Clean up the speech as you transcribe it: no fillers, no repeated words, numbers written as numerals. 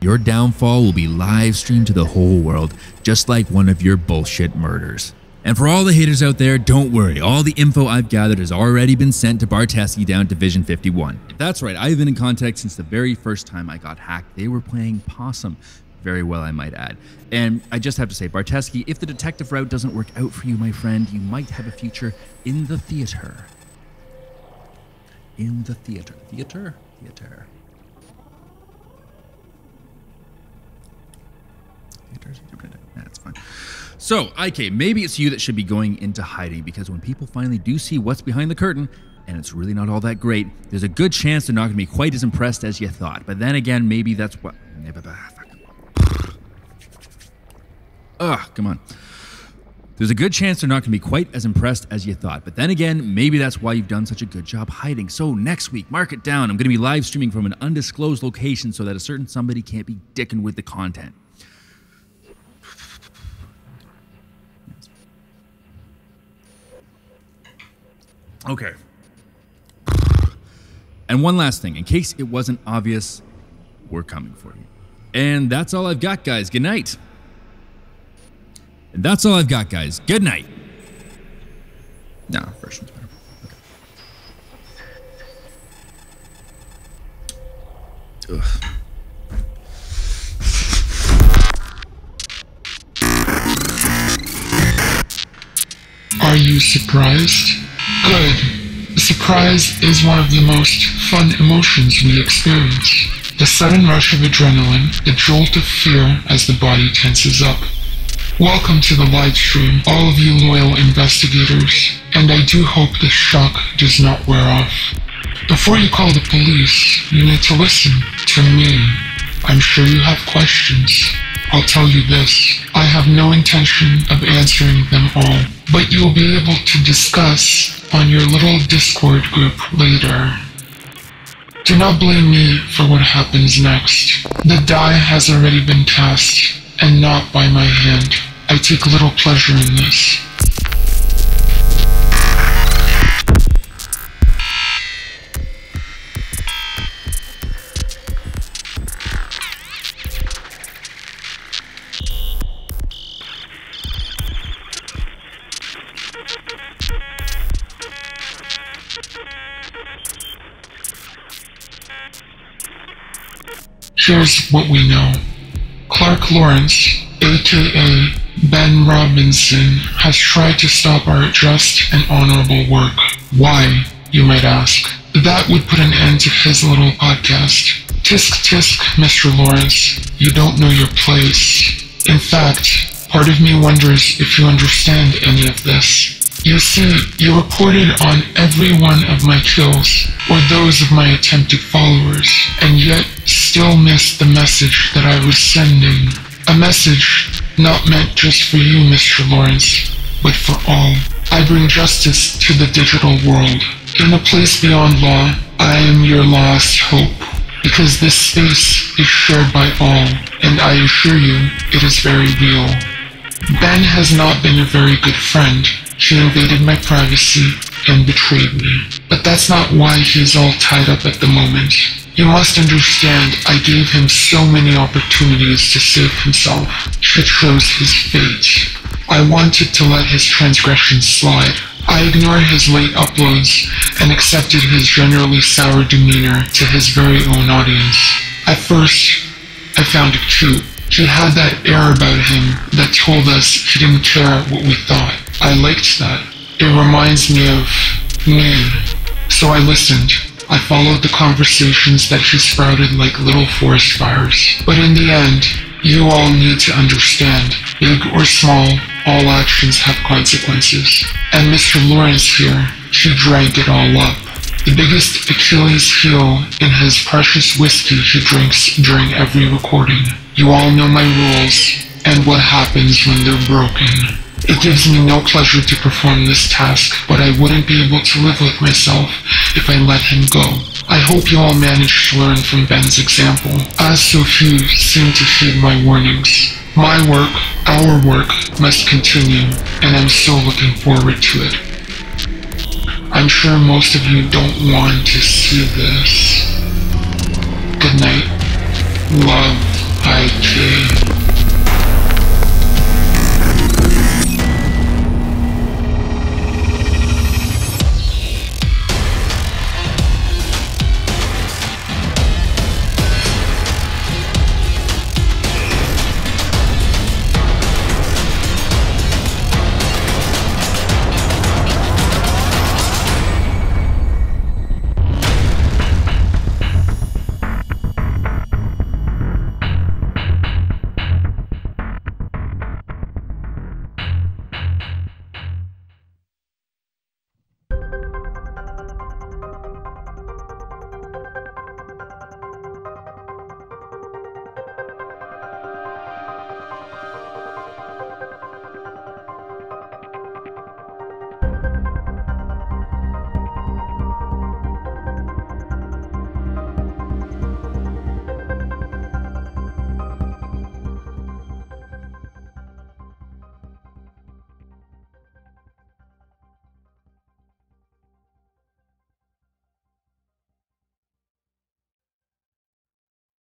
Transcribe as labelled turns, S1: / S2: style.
S1: your downfall will be live streamed to the whole world, just like one of your bullshit murders. And for all the haters out there, don't worry, all the info I've gathered has already been sent to Barteski down at Division 51. That's right, I've been in contact since the very first time I got hacked. They were playing Possum. Very well, I might add. And I just have to say, Barteski, if the detective route doesn't work out for you, my friend, you might have a future in the theater. In the theater. Theater? Theater. That's fine. So, IK, maybe it's you that should be going into hiding, because when people finally do see what's behind the curtain, and it's really not all that great, there's a good chance they're not going to be quite as impressed as you thought. But then again, maybe that's what... Ugh, come on. There's a good chance they're not going to be quite as impressed as you thought. But then again, maybe that's why you've done such a good job hiding. So next week, mark it down, I'm going to be live streaming from an undisclosed location so that a certain somebody can't be dicking with the content. Okay. And one last thing, in case it wasn't obvious, we're coming for you. And that's all I've got, guys. Good night. And that's all I've got, guys. Good night. No, first one's better. Okay. Ugh.
S2: Are you surprised? Good. Surprise is one of the most fun emotions we experience. The sudden rush of adrenaline, the jolt of fear as the body tenses up. Welcome to the live stream, all of you loyal investigators, and I do hope the shock does not wear off. Before you call the police, you need to listen to me. I'm sure you have questions. I'll tell you this, I have no intention of answering them all, but you'll be able to discuss on your little Discord group later. Do not blame me for what happens next. The die has already been cast, and not by my hand. I take little pleasure in this. Here's what we know. Clark Lawrence, aka Ben Robinson, has tried to stop our just and honorable work. Why, you might ask? That would put an end to his little podcast. Tisk tisk, Mr. Lawrence, you don't know your place. In fact, part of me wonders if you understand any of this. You see, you reported on every one of my kills, or those of my attempted followers, and yet still missed the message that I was sending. A message not meant just for you, Mr. Lawrence, but for all. I bring justice to the digital world. In a place beyond law, I am your last hope, because this space is shared by all, and I assure you, it is very real. Ben has not been a very good friend. He invaded my privacy and betrayed me. But that's not why he's all tied up at the moment. You must understand, I gave him so many opportunities to save himself. He chose his fate. I wanted to let his transgressions slide. I ignored his late uploads and accepted his generally sour demeanor to his very own audience. At first, I found it cute. He had that air about him that told us he didn't care what we thought. I liked that. It reminds me of me. So I listened. I followed the conversations that he sprouted like little forest fires. But in the end, you all need to understand, big or small, all actions have consequences. And Mr. Lawrence here, he drank it all up. The biggest Achilles heel in his precious whiskey he drinks during every recording. You all know my rules, and what happens when they're broken. It gives me no pleasure to perform this task, but I wouldn't be able to live with myself if I let him go. I hope you all manage to learn from Ben's example, as so few seem to heed my warnings. My work, our work, must continue, and I'm so looking forward to it. I'm sure most of you don't want to see this. Good night. Love. right there.